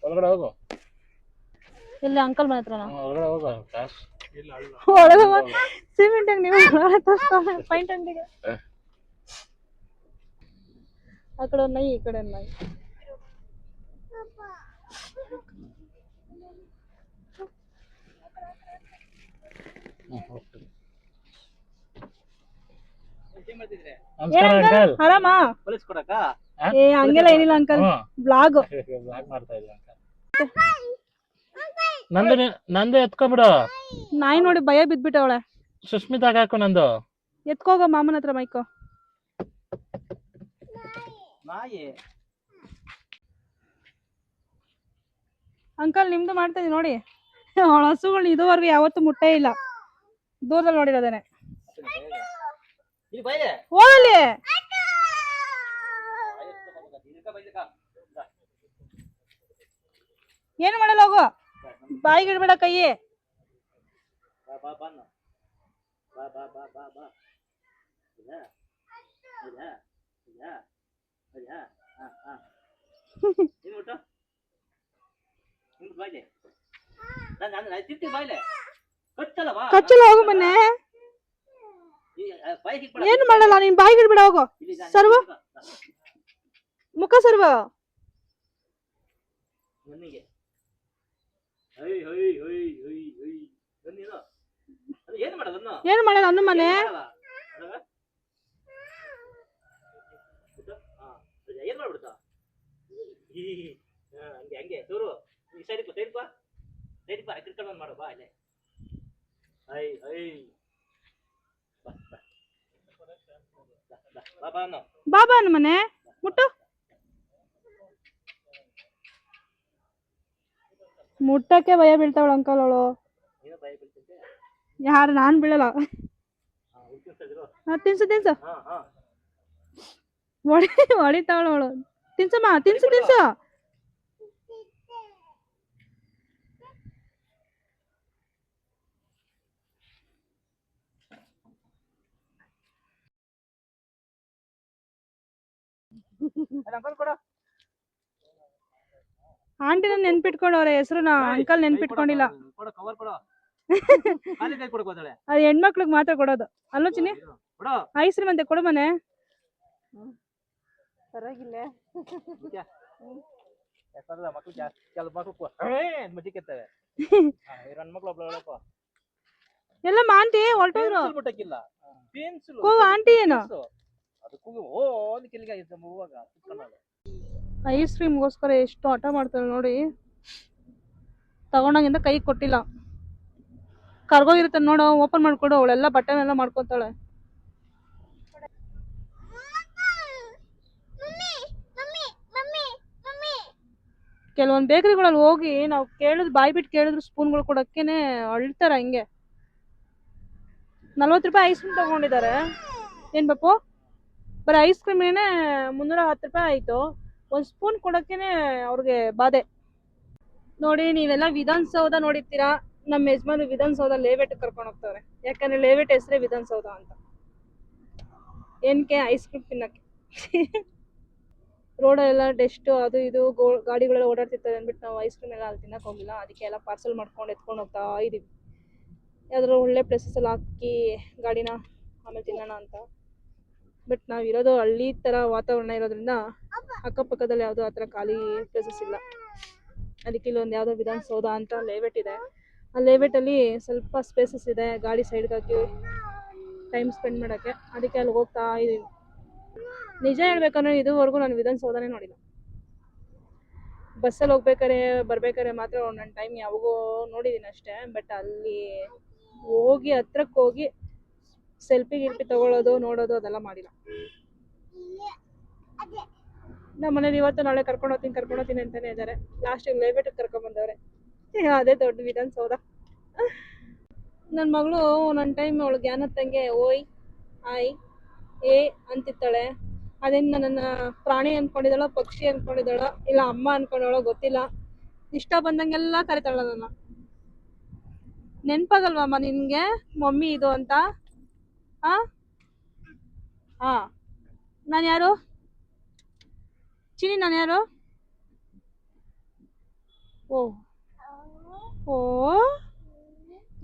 ಒಳಗಡೆ ಹೋಗು. ಇಲ್ಲಿ ಅಂಕಲ್ ಮನೆ ಹತ್ರನಾ? ಒಳಗಡೆ ಹೋಗು ಕಾಶ್. ಒಳಗೆ ಸಿಮೆಂಟ್ ಅಂಗಡಿ ಪೈಂಟ್ ಅಂಗಡಿಗೆ. ಆ ಕಡೆ ಒಂದು ನಾಯಿ, ಈ ಕಡೆ ಒಂದು ನಾಯಿ. ನಮಸ್ಕಾರ ಅಂಕಲ್. ಆರಾಮಾ? ಏ ಹಂಗೆಲ್ಲ ಏನಿಲ್ಲ ಅಂಕಲ್, ಬ್ಲಾಗ್ ಬ್ಲಾಗ್ ಮಾಡ್ತಾ ಇದ್ದೆ ಅಂಕಲ್. ನಂದು ಎತ್ಕೊಬಿಡು. ನಾಯಿ ನೋಡಿ ಭಯ ಬಿದ್ಬಿಟ್ಟವಳೆ. ಸುಸ್ಮಿತಾಗ ಹಾಕು ನಂದು. ಎತ್ಕೋಗ ಮಾಮನ ಹತ್ರ ಮೈಕೋ. ಅಂಕಲ್ ನಿಮ್ದು ಮಾಡ್ತಾ ಇದೀನಿ ನೋಡಿ. ಅವಳ ಹಸುಗಳು ಇದುವರೆಗೂ ಯಾವತ್ತೂ ಮುಟ್ಟೇ ಇಲ್ಲ, ದೂರದಲ್ಲಿ ನೋಡಿರೋದೇನೆ. ಹೋಗಲಿ. ಏನು ಮಾಡಲ್ಲ, ಹೋಗು. ಬಾಯಿಗೆ ಇಡ್ಬೇಡ ಕೈ. ಕಚ್ಚಲ, ಹೋಗು ಮೊನ್ನೆ. ಏನು ಮಾಡಲ್ಲ, ನೀನ್ ಬಾಯಿಗೆ ಇಡ್ಬೇಡ, ಹೋಗು. ಸರ್ವ ಮುಖ ಸರ್ವ. ಏನು ಮಾಡಲ್ಲ ಅನ್ನು ಮನೆ. ಬಾಬಾ ಅನ್ನು ಮನೆ ಮುಟ್ಟು. ಮುಟ್ಟಕ್ಕೆ ಭಯ ಬೀಳ್ತಾವಳ ಅಂಕಲ್ ಅವಳು. ಯಾರು? ನಾನ್ ಬೀಳಲ್ಲ. ತಿನ್ಸು ತಿನ್ಸು. ಹೊಡಿತಾವಳ ಅವಳು. ತಿನ್ಸಮ್ಮ, ತಿನ್ಸು ತಿನ್ಸು. ಆಂಟಿನ ನೆನ್ಪಿಟ್ಕೊಂಡವ್ರೆ, ಹೆಸರುನ ಅಂಕಲ್ ನೆನ್ಪಿಟ್ಕೊಂಡಿಲ್ಲ. ಅದು ಹೆಣ್ಮಕ್ಳಿಗೆ ಮಾತ್ರ ಕೊಡೋದು ಅಲ್ಲೋ ಚಿನ್ನಿ. ಐಸ್ ಕ್ರೀಮ್ ಅಂತೆ, ಕೊಡು ಮನೆ. ಪರವಾಗಿಲ್ಲ. ಎಲ್ಲ ಆಂಟಿ ಹೊರಟೋದ್ರು. ಆಂಟಿ ಏನು ಐಸ್ ಕ್ರೀಮ್ಗೋಸ್ಕರ ಎಷ್ಟು ಆಟ ಮಾಡ್ತಾಳೆ ನೋಡಿ. ತಗೊಂಡಾಗಿಂದ ಕೈ ಕೊಟ್ಟಿಲ್ಲ. ಕರ್ಗೋಗಿರುತ್ತೆ ನೋಡು, ಓಪನ್ ಮಾಡ್ಕೊಡು. ಅವಳೆಲ್ಲ ಬಟನ್ ಎಲ್ಲ ಮಾಡ್ಕೊತಾಳೆ. ಕೆಲವೊಂದು ಬೇಕರಿಗಳಲ್ಲಿ ಹೋಗಿ ನಾವು ಕೇಳಿದ್, ಬಾಯ್ ಬಿಟ್ಟು ಕೇಳಿದ್ರು ಸ್ಪೂನ್ಗಳು ಕೊಡಕ್ಕೇನೆ ಅಳ್ತಾರ ಹಿಂಗೆ. 40 ರೂಪಾಯಿ ಐಸ್ ಕ್ರೀಮ್ ತಗೊಂಡಿದ್ದಾರೆ. ಏನ್ ಬಾಪು, ಬರೀ ಐಸ್ ಕ್ರೀಮೇನೆ 310 ರೂಪಾಯಿ ಆಯ್ತು. ಒಂದು ಸ್ಪೂನ್ ಕೊಡಕ್ಕೇನೆ ಅವ್ರಿಗೆ ಬಾಧೆ ನೋಡಿ. ನೀವೆಲ್ಲ ವಿಧಾನಸೌಧ ನೋಡಿರ್ತೀರಾ. ನಮ್ಮ ಯಜಮಾನ ವಿಧಾನಸೌಧ ಲೇಔಟ್ ಕರ್ಕೊಂಡು ಹೋಗ್ತಾರೆ. ಯಾಕಂದ್ರೆ ಲೇಔಟ್ ಹೆಸರೇ ವಿಧಾನಸೌಧ ಅಂತ. ಏನಕ್ಕೆ? ಐಸ್ ಕ್ರೀಮ್ ತಿನ್ನಕ್ಕೆ. ರೋಡಲ್ಲೆಲ್ಲ ಡಸ್ಟ್ ಅದು ಇದು ಗಾಡಿಗಳೆಲ್ಲ ಓಡಾಡ್ತಿರ್ತದೆ ಅಂದ್ಬಿಟ್ಟು ನಾವು ಐಸ್ ಕ್ರೀಮ್ ಎಲ್ಲ ಅಲ್ಲಿ ತಿನ್ನಕ್ಕೆ ಹೋಗಿಲ್ಲ. ಅದಕ್ಕೆ ಎಲ್ಲ ಪಾರ್ಸಲ್ ಮಾಡ್ಕೊಂಡು ಎತ್ಕೊಂಡು ಹೋಗ್ತಾ ಇದೀವಿ. ಯಾವ್ದಾದ್ರು ಒಳ್ಳೆ ಪ್ಲೇಸಸ್ಸಲ್ಲಿ ಹಾಕಿ ಗಾಡಿನ ಆಮೇಲೆ ತಿನ್ನೋಣ ಅಂತ. ಬಟ್ ನಾವಿರೋದು ಹಳ್ಳಿ ಥರ ವಾತಾವರಣ ಇರೋದ್ರಿಂದ ಅಕ್ಕಪಕ್ಕದಲ್ಲಿ ಯಾವುದೋ ಆ ಥರ ಖಾಲಿ ಪ್ಲೇಸಸ್ ಇಲ್ಲ. ಅದಕ್ಕೆ ಇಲ್ಲೊಂದು ಯಾವುದೋ ವಿಧಾನಸೌಧ ಅಂತ ಲೇಔಟ್ ಇದೆ. ಆ ಲೇಔಟಲ್ಲಿ ಸ್ವಲ್ಪ ಸ್ಪೇಸಸ್ ಇದೆ, ಗಾಡಿ ಸೈಡ್ಗೆ ಹಾಕಿ ಟೈಮ್ ಸ್ಪೆಂಡ್ ಮಾಡೋಕ್ಕೆ. ಅದಕ್ಕೆ ಅಲ್ಲಿ ಹೋಗ್ತಾ ಇದೀವಿ. ನಿಜ ಹೇಳ್ಬೇಕಂದ್ರೆ ಇದುವರೆಗೂ ನಾನು ವಿಧಾನಸೌಧನೇ ನೋಡಿಲ್ಲ. ಬಸ್ಸಲ್ಲಿ ಹೋಗ್ಬೇಕಾರೆ ಬರ್ಬೇಕಾರೆ ಮಾತ್ರ ಒಂದೊಂದು ಟೈಮ್ ಯಾವಾಗೋ ನೋಡಿದ್ದೀನಿ ಅಷ್ಟೇ. ಬಟ್ ಅಲ್ಲಿ ಹೋಗಿ ಹತ್ರಕ್ಕೆ ಹೋಗಿ ಸೆಲ್ಫಿ ಗಿಲ್ಫಿ ತಗೊಳ್ಳೋದು ನೋಡೋದು ಅದೆಲ್ಲ ಮಾಡಿಲ್ಲ. ನಮ್ಮ ಮನೇಲಿ ಇವತ್ತು ನಾಳೆ ಕರ್ಕೊಂಡು ಹೋಗ್ತೀನಿ ಅಂತಾನೆ ಇದ್ದಾರೆ. ಲಾಸ್ಟಿಗೆ ಲೇಬೇಟಿಗೆ ಕರ್ಕೊಂಡ್ಬಂದವ್ರೆ. ಅದೇ ದೊಡ್ಡ ವಿಧಾನಸೌಧ. ನನ್ನ ಮಗಳು ಒಂದೊಂದು ಟೈಮ್ ಅವಳು ಜ್ಞಾನತ್ತಂಗೆ ಓಯ್ ಆಯ್ ಏ ಅಂತಿರ್ತಾಳೆ. ಅದೇನು ನನ್ನನ್ನು ಪ್ರಾಣಿ ಅಂದ್ಕೊಂಡಿದ್ದಾಳೋ ಪಕ್ಷಿ ಅಂದ್ಕೊಂಡಿದ್ದಾಳೋ ಇಲ್ಲ ಅಮ್ಮ ಅಂದ್ಕೊಂಡಾಳೋ ಗೊತ್ತಿಲ್ಲ. ಇಷ್ಟ ಬಂದಂಗೆಲ್ಲ ಕರಿತಾಳ ನನ್ನ. ನೆನ್ಪಾಗಲ್ವಮ್ಮ ನಿನಗೆ ಮಮ್ಮಿ ಇದು ಅಂತ? ಹಾಂ ಹಾಂ ನಾನು ಯಾರು ಚಿನಿ? ನಾನು ಯಾರು? ಓ ಓ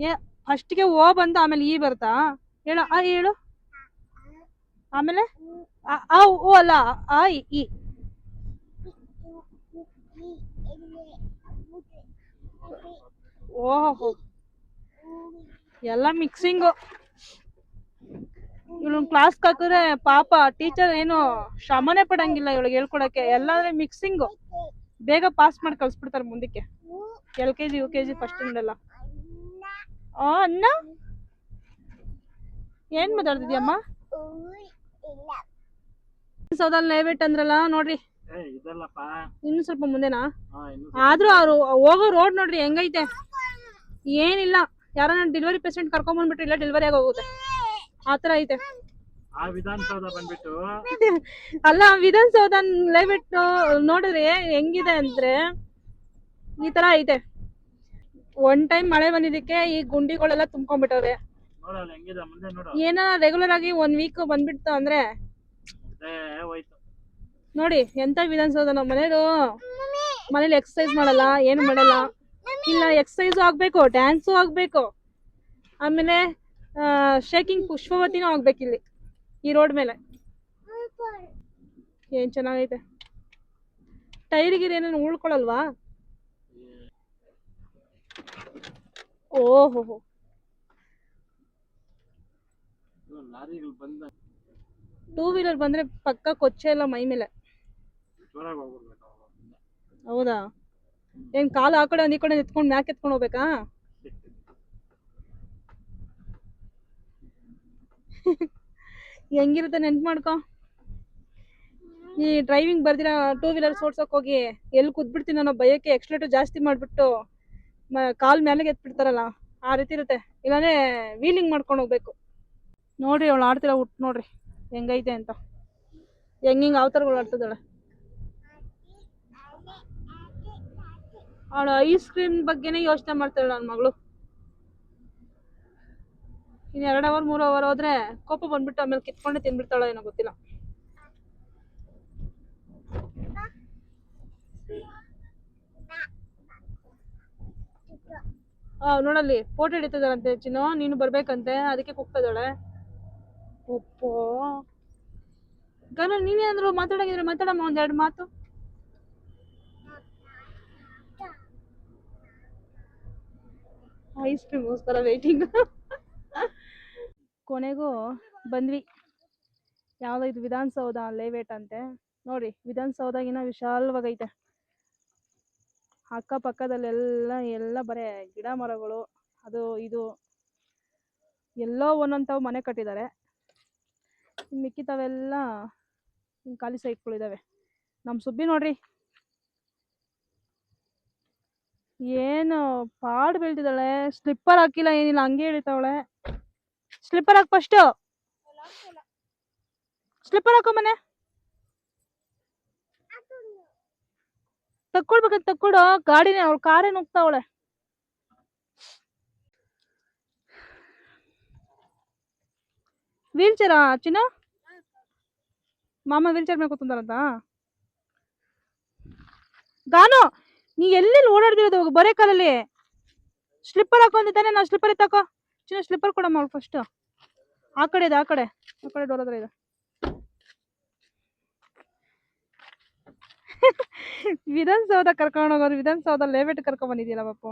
ಏ ಫಸ್ಟಿಗೆ ಓ ಬಂದು ಆಮೇಲೆ ಈ ಬರ್ತಾ? ಹೇಳು ಆ ಹೇಳು. ಆಮೇಲೆ ಆ ಓ ಅಲ್ಲ ಆ ಇ. ಓಹೋ ಎಲ್ಲ ಮಿಕ್ಸಿಂಗು. ಇವಳು ಕ್ಲಾಸ್ಗೆ ಹಾಕಿದ್ರೆ ಪಾಪ ಟೀಚರ್ ಏನು ಶ್ರಮನೇ ಪಡಂಗಿಲ್ಲ ಇವಳಿಗೆ ಹೇಳ್ಕೊಡಕ್ಕೆ. ಎಲ್ಲಾದ್ರೆ ಮಿಕ್ಸಿಂಗು. ಬೇಗ ಪಾಸ್ ಮಾಡಿ ಕಳ್ಸ್ಬಿಡ್ತಾರೆ ಮುಂದಕ್ಕೆ. LKG UKG ಫಸ್ಟ್ ಇಂದೆಲ್ಲ. ಅನ್ನ ಏನ್ ಮಾತಾಡ್ತಿದ್ಯಮ್ಮ? ಸೌದಲ್ಲಿ ಲೇಔಟ್ ಅಂದ್ರಲ್ಲ ನೋಡ್ರಿ. ಇನ್ನು ಸ್ವಲ್ಪ ಮುಂದೆನಾ? ಆದ್ರೂ ಅವ್ರು ಹೋಗೋ ರೋಡ್ ನೋಡ್ರಿ ಹೆಂಗೈತೆ. ಏನಿಲ್ಲ, ಯಾರನ್ನ ಡೆಲಿವರಿ ಪೇಷಂಟ್ ಕರ್ಕೊಂಡ್ಬಂದ್ಬಿಟ್ರೆ ಇಲ್ಲ ಡೆಲಿವರಿ ಆಗೋಗುತ್ತೆ ಆತರ ಐತೆ. ಅಲ್ಲ ವಿಧಾನಸೌಧ ಲೇಔಟ್ ನೋಡಿದ್ರೆ ಹೆಂಗಿದೆ ಅಂದ್ರೆ ಈ ತರ ಐತೆ. ಒನ್ ಟೈಮ್ ಮಳೆ ಬಂದಿದ್ದಕ್ಕೆ ಈ ಗುಂಡಿಗಳೆಲ್ಲ ತುಂಬ್ಕೊಂಡ್ಬಿಟ್ಟವೆ. ಏನ ರೆಗ್ಯುಲರ್ ಆಗಿ 1 ವೀಕ್ ಬಂದ್ಬಿಡ್ತು ಅಂದ್ರೆ ನೋಡಿ ಎಂತ ವಿಧಾನಸೌಧ. ನಮ್ಮ ಮನೇಲಿ ಎಕ್ಸರ್ಸೈಸ್ ಮಾಡಲ್ಲ, ಏನು ಮಾಡಲ್ಲ. ಇಲ್ಲ ಎಕ್ಸರ್ಸೈಸು ಆಗ್ಬೇಕು, ಡ್ಯಾನ್ಸು ಆಗ್ಬೇಕು, ಆಮೇಲೆ ಶೇಕಿಂಗ್ ಪುಷ್ಪವತಿನೂ ಆಗ್ಬೇಕಿಲ್ಲಿ ಈ ರೋಡ್ ಮೇಲೆ. ಏನ್ ಚೆನ್ನಾಗೈತೆ. ಟೈರಿಗೆ ಏನೇನು ಉಳ್ಕೊಳಲ್ವಾ? ಓಹೋ 2 ವೀಲರ್ ಬಂದ್ರೆ ಪಕ್ಕ ಕೊಚ್ಚೆ ಎಲ್ಲ ಮೈ ಮೇಲೆ. ಹೌದಾ? ಏನ್ ಕಾಲು ಆ ಕಡೆ ಒಂದ್ ಈ ಕಡೆ ಎತ್ಕೊಂಡು ಮ್ಯಾಕ್ ಎತ್ಕೊಂಡು ಹೋಗ್ಬೇಕಾ? ಹೆಂಗಿರುತ್ತೆ ನೆನ್ಪು ಮಾಡ್ಕೊ. ಈ ಡ್ರೈವಿಂಗ್ ಬರ್ದಿರ 2 ವೀಲರ್ ಓಡ್ಸಕ್ ಹೋಗಿ ಎಲ್ಲಿ ಕುದ್ಬಿಡ್ತೀನಿ ಅನ್ನೋ ಭಯಕ್ಕೆ ಎಕ್ಸ್ಲೇಟರ್ ಜಾಸ್ತಿ ಮಾಡ್ಬಿಟ್ಟು ಕಾಲ್ ಮ್ಯಾಲೆಗೆ ಎತ್ಬಿಡ್ತಾರಲ್ಲ, ಆ ರೀತಿ ಇರುತ್ತೆ. ಇಲ್ಲಾಂದ್ರೆ ವೀಲಿಂಗ್ ಮಾಡ್ಕೊಂಡು ಹೋಗ್ಬೇಕು. ನೋಡ್ರಿ ಅವಳು ಆಡ್ತಿರೋ ಹುಟ್ಟು ನೋಡ್ರಿ ಹೆಂಗೈತೆ ಅಂತ. ಹೆಂಗಿಂಗ್ ಅವತಾರಗಳು ಆಡ್ತಿದ್ದಾಳೆ. ಅವಳು ಐಸ್ ಕ್ರೀಮ್ ಬಗ್ಗೆನೇ ಯೋಚನೆ ಮಾಡ್ತಾಳೆ ನನ್ನ ಮಗಳು. ಇನ್ನು 2 ಅವರ್ 3 ಅವರ್ ಹೋದ್ರೆ ಕೋಪ ಬಂದ್ಬಿಟ್ಟು ಆಮೇಲೆ ಕಿತ್ಕೊಂಡೆ ತಿನ್ಬಿಡ್ತಾಳೋ ಏನೋ ಗೊತ್ತಿಲ್ಲ. ನೋಡಲ್ಲಿ ಫೋಟೋ ಹಿಡಿತಿದ್ದಾರಂತೆ ಚಿನ್ನು, ನೀನು ಬರ್ಬೇಕಂತೆ, ಅದಕ್ಕೆ ಕೂಗ್ತಾ ಇದ್ದಾಳೆ. ಒಪ್ಪೋ ಗನ ನೀನೇನಾದ್ರು ಮಾತಾಡಂಗಿದ್ರೆ ಮಾತಾಡಮ್ಮ, 1-2 ಮಾತು. ಐಸ್ ಕ್ರೀಮ್ಗೋಸ್ಕರ ವೇಟಿಂಗ್. ಕೊನೆಗೂ ಬಂದ್ವಿ. ಯಾವ್ದು ಇದು ವಿಧಾನಸೌಧ ಲೇಔಟ್ ಅಂತೆ ನೋಡಿ. ವಿಧಾನಸೌಧಗಿನ ವಿಶಾಲವಾಗೈತೆ. ಅಕ್ಕಪಕ್ಕದಲ್ಲೆಲ್ಲ ಬರೇ ಗಿಡ ಮರಗಳು, ಅದು ಇದು ಎಲ್ಲೋ ಒಂದೊಂದು ಮನೆ ಕಟ್ಟಿದ್ದಾರೆ. ಮಿಕ್ಕಿತವೆಲ್ಲ ಖಾಲಿ ಸೈಟ್ಗಳಿದಾವೆ. ನಮ್ಮ ಸುಬ್ಬಿ ನೋಡ್ರಿ ಏನು ಪಾಡ್ ಬೀಳ್ತಿದ್ದಾಳೆ. ಸ್ಲಿಪ್ಪರ್ ಹಾಕಿಲ್ಲ ಏನಿಲ್ಲ, ಹಂಗೆ ಇಳಿತಾವಳೆ. ಸ್ಲಿಪ್ಪರ್ ಹಾಕಿ ಫಸ್ಟ್. ಸ್ಲಿಪ್ಪರ್ ಹಾಕೋ ಮನೆ ತಕ್ಕೊಳ್ಬೇಕಂತ ತಕ್ಕೊಡು. ಗಾಡಿನೇ ಅವಳು ಕಾರೇನು ಹೋಗ್ತಾವಳೆ. ವೀಲ್ ಚೇರಾ ಚಿನ್ನ? ಮಾಮ ವೀಲ್ ಚೇರ್ ಮೇಲೆ ಕೂತಂತಾರಂತ. ಗಾನು ನೀ ಎಲ್ಲೆಲ್ಲಿ ಓಡಾಡ್ದಿರೋದು ಬರೇ ಕಾಲಲ್ಲಿ. ಸ್ಲಿಪ್ಪರ್ ಹಾಕೊಂಡಿದ್ದಾನೆ. ನಾವು ಸ್ಲಿಪ್ಪರ್ ಎತ್ತಾಕೋ ಚಿನ್ನ. ಸ್ಲಿಪ್ಪರ್ ಕೊಡಮ್ಮ ಅವಳು ಫಸ್ಟ್. ಆ ಕಡೆ ಇದೆ, ಆ ಕಡೆ ಡೋರ್ ಹತ್ರ ಇದೆ. ವಿಧಾನಸೌಧ ಕರ್ಕೊಂಡು ಹೋಗೋದು, ವಿಧಾನಸೌಧ ಲೇಔಟ್ ಕರ್ಕೊಂಡ್ ಬಂದಿದ್ಯಲ್ಲ ಬಾಪು.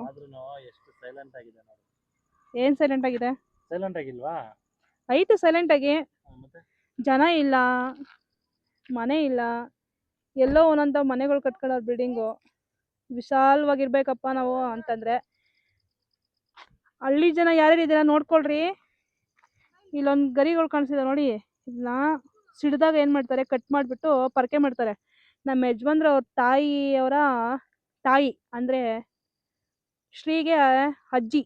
ಏನ್ ಸೈಲೆಂಟ್ ಆಗಿದೆ? ಸೈಲೆಂಟ್ ಆಗಿಲ್ವಾ? ಐತೆ ಸೈಲೆಂಟ್ ಆಗಿ. ಜನ ಇಲ್ಲ, ಮನೆ ಇಲ್ಲ, ಎಲ್ಲೋ ಒಂದೊಂದು ಮನೆಗಳು ಕಟ್ಕೊಳ್ಳೋರು ಬಿಲ್ಡಿಂಗು. ವಿಶಾಲವಾಗಿರ್ಬೇಕಪ್ಪ ನಾವು ಅಂತಂದರೆ. ಹಳ್ಳಿ ಜನ ಯಾರ್ಯಾರು ಇದ್ದೀರಾ ನೋಡ್ಕೊಳ್ರಿ. ಇಲ್ಲೊಂದು ಗರಿಗಳು ಕಾಣಿಸ್ತಿದೆ ನೋಡಿ, ಇದನ್ನ ಸಿಡ್ದಾಗ ಏನು ಮಾಡ್ತಾರೆ, ಕಟ್ ಮಾಡಿಬಿಟ್ಟು ಪರಕೆ ಮಾಡ್ತಾರೆ. ನಮ್ಮ ಯಜಮಾನ್ರ ಅವ್ರ ತಾಯಿಯವರ ತಾಯಿ ಅಂದರೆ ಶ್ರೀಗೆ ಅಜ್ಜಿ.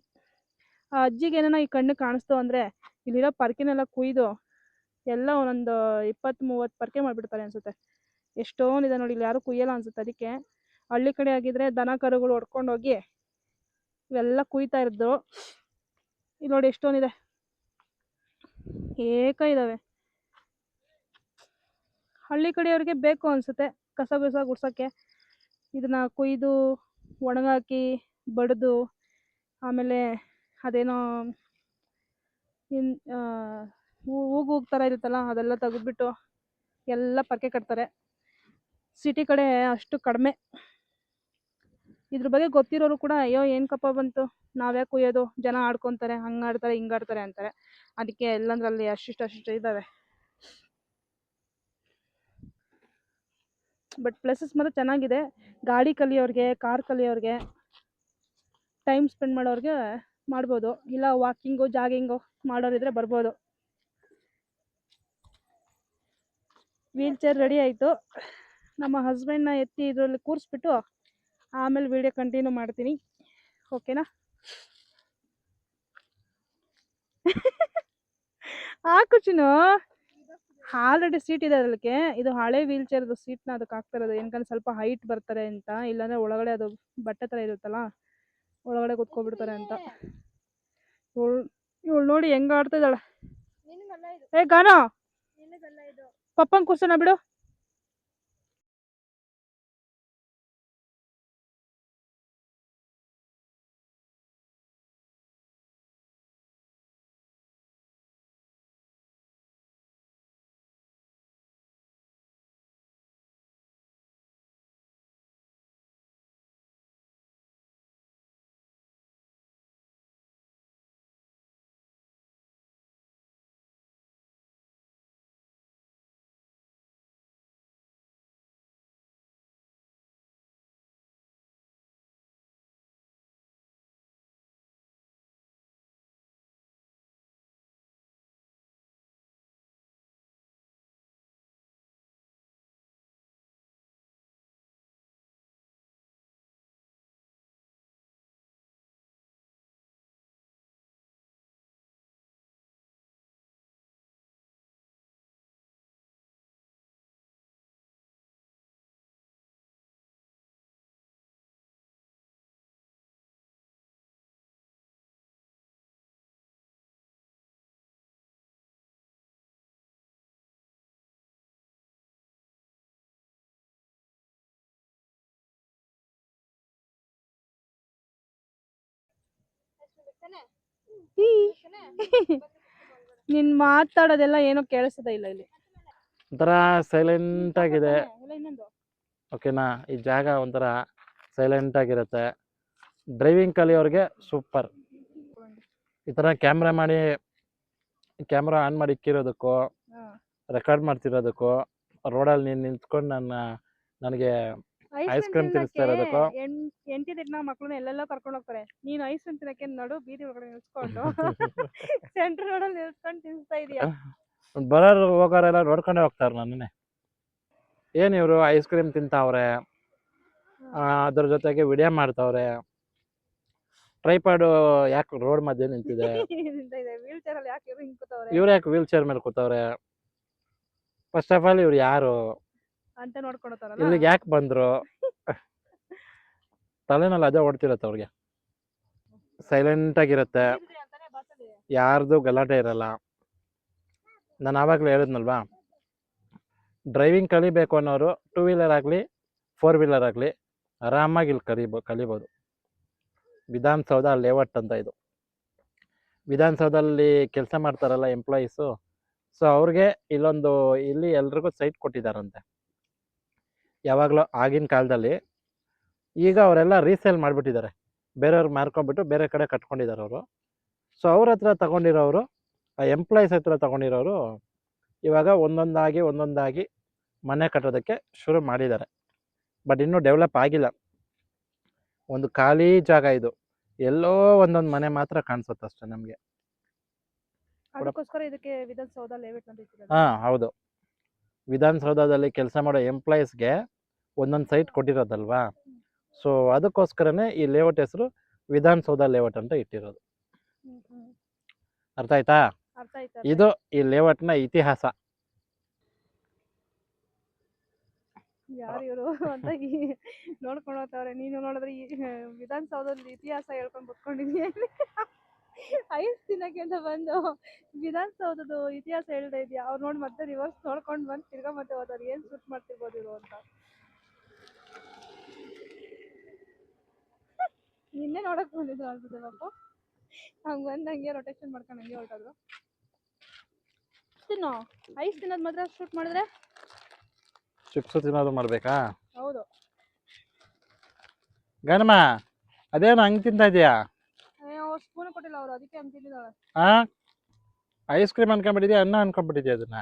ಆ ಅಜ್ಜಿಗೆ ಏನೋ ಈ ಕಣ್ಣು ಕಾಣಿಸ್ತು ಅಂದರೆ ಇಲ್ಲಿರೋ ಪರ್ಕೆನೆಲ್ಲ ಕುಯ್ದು ಎಲ್ಲ ಒಂದೊಂದು 20-30 ಪರ್ಕೆ ಮಾಡಿಬಿಡ್ತಾರೆ ಅನ್ಸುತ್ತೆ. ಎಷ್ಟೊಂದಿದೆ ನೋಡಿ, ಇಲ್ಲಿ ಯಾರು ಕುಯ್ಯಲ್ಲ ಅನ್ಸುತ್ತೆ. ಅದಕ್ಕೆ ಹಳ್ಳಿ ಕಡೆ ಆಗಿದ್ರೆ ದನ ಕರುಗಳು ಹೊಡ್ಕೊಂಡೋಗಿ ಇವೆಲ್ಲ ಕುಯ್ತಾ ಇದ್ದು. ಇಲ್ಲಿ ನೋಡಿ ಎಷ್ಟೊಂದಿದೆ, ಇದ್ದಾವೆ. ಹಳ್ಳಿ ಕಡೆಯವ್ರಿಗೆ ಬೇಕು ಅನ್ಸುತ್ತೆ ಕಸ ಗುಡ್ಸೋಕ್ಕೆ. ಇದನ್ನ ಕುಯ್ದು ಒಣಗಾಕಿ ಬಡಿದು ಆಮೇಲೆ ಅದೇನೋ ಹೂಗು ಥರ ಇರುತ್ತಲ್ಲ ಅದೆಲ್ಲ ತೆಗೆದ್ಬಿಟ್ಟು ಎಲ್ಲ ಪರ್ಕೆ ಕಟ್ತಾರೆ. ಸಿಟಿ ಕಡೆ ಅಷ್ಟು ಕಡಿಮೆ. ಇದ್ರ ಬಗ್ಗೆ ಗೊತ್ತಿರೋರು ಕೂಡ ಅಯ್ಯೋ ಏನು ಕಪ್ಪ ಬಂತು, ನಾವ್ಯಾಕೆ ಕುಯ್ಯೋದು, ಜನ ಆಡ್ಕೊತಾರೆ, ಹಂಗೆ ಆಡ್ತಾರೆ ಹಿಂಗೆ ಆಡ್ತಾರೆ ಅಂತಾರೆ. ಅದಕ್ಕೆ ಎಲ್ಲಂದ್ರಲ್ಲಿ ಅಷ್ಟಿಷ್ಟು ಇದ್ದಾವೆ. ಬಟ್ ಪ್ಲೇಸಸ್ ಮಾತ್ರ ಚೆನ್ನಾಗಿದೆ. ಗಾಡಿ ಕಲಿಯೋರಿಗೆ, ಕಾರ್ ಕಲಿಯೋರಿಗೆ, ಟೈಮ್ ಸ್ಪೆಂಡ್ ಮಾಡೋರಿಗೆ ಮಾಡ್ಬೋದು. ಇಲ್ಲ ವಾಕಿಂಗು ಜಾಗಿಂಗು ಮಾಡೋರಿದ್ರೆ ಬರ್ಬೋದು. ವೀಲ್ ಚೇರ್ ರೆಡಿ ಆಯಿತು. ನಮ್ಮ ಹಸ್ಬೆಂಡ್ನ ಎತ್ತಿ ಇದರಲ್ಲಿ ಕೂರಿಸ್ಬಿಟ್ಟು ಆಮೇಲೆ ವಿಡಿಯೋ ಕಂಟಿನ್ಯೂ ಮಾಡ್ತೀನಿ. ಓಕೆನಾ? ಹಾಕು ಚಿನ್ನು, ಆಲ್ರೆಡಿ ಸೀಟ್ ಇದೆ ಅದಕ್ಕೆ. ಇದು ಹಳೆ ವೀಲ್ ಚೇರ್ದು ಸೀಟ್ನ ಅದಕ್ಕೆ ಹಾಕ್ತಿರೋದು, ಏನಕಂದ್ರೆ ಸ್ವಲ್ಪ ಹೈಟ್ ಬರ್ತಾರೆ ಅಂತ. ಇಲ್ಲಾಂದರೆ ಒಳಗಡೆ ಅದು ಬಟ್ಟೆ ಥರ ಇರುತ್ತಲ್ಲ, ಒಳಗಡೆ ಕೂತ್ಕೊಬಿಡ್ತಾರೆ ಅಂತ. ಇವಳು ನೋಡಿ ಹೆಂಗೆ ಆಡ್ತಿದ್ದಾಳೆ. ಏ ಗಾನೋ, ಪಪ್ಪಂಗೆ ಕೂರ್ಸೋಣ ಬಿಡು. ನೀನ್ ಮಾತಾಡೋದೆಲ್ಲ ಏನೋ ಕೇಳಿಸೋದೇ ಇಲ್ಲ ಇಲ್ಲಿ. ಒಂಥರ ಸೈಲೆಂಟ್ ಆಗಿದೆ. ಓಕೆನಾ? ಈ ಜಾಗ ಒಂಥರ ಸೈಲೆಂಟ್ ಆಗಿರುತ್ತೆ. ಡ್ರೈವಿಂಗ್ ಕಲಿಯೋರಿಗೆ ಸೂಪರ್. ಈ ಥರ ಕ್ಯಾಮ್ರಾ ಆನ್ ಮಾಡಿ ಇಕ್ಕಿರೋದಕ್ಕೂ, ರೆಕಾರ್ಡ್ ಮಾಡ್ತಿರೋದಕ್ಕೂ, ರೋಡಲ್ಲಿ ನೀನು ನಿಂತ್ಕೊಂಡು ನನಗೆ ಐಸ್ ಕ್ರೀಮ್ ತಿನ್ನಿಸ್ತಾ ಇರೋದಕ್ಕೂ. ಎಂಟಿದಿಟ್ನ ಮಕ್ಕಳನ್ನ ಎಲ್ಲೆಲ್ಲ ಕರ್ಕೊಂಡು ಹೋಗ್ತಾರೆ. ನೀನು ಐಸ್ ಕ್ರೀಮ್ ತಿನ್ನಕ್ಕೆ ನಡು ಬೀದಿ ಒಳಗಡೆ ನಿಲ್ಸ್ಕೊಂಡು ಸೆಂಟ್ರ್ ರೋಡಲ್ಲಿ ನಿಲ್ಸ್ಕೊಂಡು ತಿನ್ನಿಸ್ತಾ ಇದೀಯ. ಬರೋರು ಹೋಗೋರೆಲ್ಲ ನೋಡ್ಕೊಂಡೇ ಹೋಗ್ತಾರೆ ನನ್ನೇ. ಏನು ಇವರು ಐಸ್ ಕ್ರೀಮ್ ತಿಂತಾವ್ರೆ, ಅದ್ರ ಜೊತೆಗೆ ವಿಡಿಯೋ ಮಾಡ್ತಾವ್ರೆ. ಟ್ರೈಪಾಡು ಯಾಕೆ ರೋಡ್ ಮಧ್ಯೆ ನಿಂತಿದೆ, ವೀಲ್ ಚೇರಲ್ಲಿ ಯಾಕೆ ಇವ್ರು ಹಿಂಗ್ ಕೂತವ್ರೆ, ಇವ್ರು ಯಾಕೆ ವೀಲ್ ಚೇರ್ ಮೇಲೆ ಕೂತವ್ರೆ, ಫಸ್ಟ್ ಆಫ್ ಆಲ್ ಇವ್ರು ಯಾರು ಅಂತ ನೋಡ್ಕೊಳ್ತಾರಲ್ಲ, ಇಲ್ಲಿಗೆ ಯಾಕೆ ಬಂದ್ರು, ತಲೆನಲ್ಲಿ ಅದೇ ಓಡ್ತಿರತ್ತೆ ಅವ್ರಿಗೆ. ಸೈಲೆಂಟ್ ಆಗಿರುತ್ತೆ, ಯಾರ್ದು ಗಲಾಟೆ ಇರಲ್ಲ. ನಾನು ಆವಾಗಲೇ ಹೇಳಿದ್ನಲ್ವಾ, ಡ್ರೈವಿಂಗ್ ಕಲಿಬೇಕು ಅನ್ನೋರು 2 ವೀಲರ್ ಆಗಲಿ 4 ವೀಲರ್ ಆಗಲಿ ಆರಾಮಾಗಿ ಇಲ್ಲಿ ಕಲಿಬೋದು. ವಿಧಾನಸೌಧ ಲೇಔಟ್ ಅಂತ ಇದು. ವಿಧಾನಸೌಧದಲ್ಲಿ ಕೆಲಸ ಮಾಡ್ತಾರಲ್ಲ ಎಂಪ್ಲಾಯೀಸು, ಸೊ ಅವ್ರಿಗೆ ಇಲ್ಲಿ ಎಲ್ರಿಗೂ ಸೈಟ್ ಕೊಟ್ಟಿದ್ದಾರಂತೆ ಯಾವಾಗಲೂ ಆಗಿನ ಕಾಲದಲ್ಲಿ. ಈಗ ಅವರೆಲ್ಲ ರೀಸೇಲ್ ಮಾಡಿಬಿಟ್ಟಿದ್ದಾರೆ, ಬೇರೆಯವ್ರಿಗೆ ಮಾರ್ಕೊಂಡ್ಬಿಟ್ಟು ಬೇರೆ ಕಡೆ ಕಟ್ಕೊಂಡಿದ್ದಾರೆ ಅವರು. ಸೊ ಅವ್ರ ಹತ್ರ ತಗೊಂಡಿರೋರು, ಆ ಎಂಪ್ಲಾಯೀಸ್ ಹತ್ರ ತಗೊಂಡಿರೋರು ಇವಾಗ ಒಂದೊಂದಾಗಿ ಮನೆ ಕಟ್ಟೋದಕ್ಕೆ ಶುರು ಮಾಡಿದ್ದಾರೆ. ಬಟ್ ಇನ್ನೂ ಡೆವಲಪ್ ಆಗಿಲ್ಲ. ಒಂದು ಖಾಲಿ ಜಾಗ ಇದು, ಎಲ್ಲೋ ಒಂದೊಂದು ಮನೆ ಮಾತ್ರ ಕಾಣಿಸುತ್ತೆ ಅಷ್ಟೇ ನಮಗೆ. ಅದಕ್ಕೋಸ್ಕರ ಇದಕ್ಕೆ ವಿಧಾನಸೌಧ ಲೇಔಟ್ ಅಂತ ಇಟ್ಟಿರೋದು. ಹಾಂ ಹೌದು, ವಿಧಾನಸೌಧದಲ್ಲಿ ಕೆಲಸ ಮಾಡೋ ಎಂಪ್ಲಾಯೀಸ್ಗೆ ಒಂದೊಂದು ಸೈಟ್ ಕೊಟ್ಟಿರೋದಲ್ವಾ, ಸೊ ಅದಕ್ಕೋಸ್ಕರನೇ ಈ ಲೇಔಟ್ ಹೆಸರು ವಿಧಾನಸೌಧ ಲೇಔಟ್ ಅಂತ ಇಟ್ಟಿರೋದು. ಅರ್ಥ ಆಯ್ತಾ? ಅರ್ಥ ಆಯ್ತಾ? ಇದು ಈ ಲೇಔಟ್ನ ಇತಿಹಾಸ. ಯಾರು ಇವರು ಅಂತ ನೋಡ್ಕೊಂಡು ಹೋಗ್ತಾವ್ರೆ. ನೀನು ನೋಡಿದ್ರೆ ಈ ವಿಧಾನಸೌಧದ ಇತಿಹಾಸ ಹೇಳ್ಕೊಂಡು ಕುತ್ಕೊಂಡಿದ್ಯಾ. 5 ದಿನಕ್ಕೆ ಅಂತ ಬಂದು ವಿಧಾನಸೌಧದ ಇತಿಹಾಸ ಹೇಳ್ತಾ ಇದೆಯಾ. ಅವ್ರು ನೋಡಿ ಮತ್ತೆ ರಿವರ್ಸ್ ನೋಡ್ಕೊಂಡು ಬಂದು ತಿರ್ಗಾ ಮತ್ತೆ ಹೋದವ್ರು ಏನು ಶೂಟ್ ಮಾಡ್ತಿರ್ಬೋದು ಇವರು ಅಂತ. ನಿನ್ನೆ ನೋಡಕ್ ಬಂದಿದ್ರು ಅನ್ಸುತ್ತೆ ಪಾಪ. ಹಂಗೆ ಬಂದು ಹಂಗೆ ರೊಟೇಷನ್ ಮಾಡ್ಕೊಂಡು ಹಂಗೆ ಹೊರಟೋದ್ರು. ತಿನ್ನು 5 ದಿನದ ಮಾತ್ರ ಶೂಟ್ ಮಾಡಿದ್ರೆ ಚಿಪ್ಸ್ ತಿನ್ನೋದು ಮಾಡ್ಬೇಕಾ? ಹೌದು. ಗಣಮ ಅದೇನು ಹಂಗೆ ತಿಂತಾ ಇದೆಯಾ? ಸ್ಪೂನ್ ಕೊಟ್ಟಿಲ್ಲ ಅವರು, ಅದಕ್ಕೆ ಹಂಗೆ ತಿಂದಿದ್ದಾಳೆ. ಐಸ್ ಕ್ರೀಮ್ ಅನ್ಕೊಂಡ್ಬಿಟ್ಟಿದ್ಯಾ, ಅನ್ನ ಅನ್ಕೊಂಡ್ಬಿಟ್ಟಿದ್ಯಾ ಅದನ್ನ?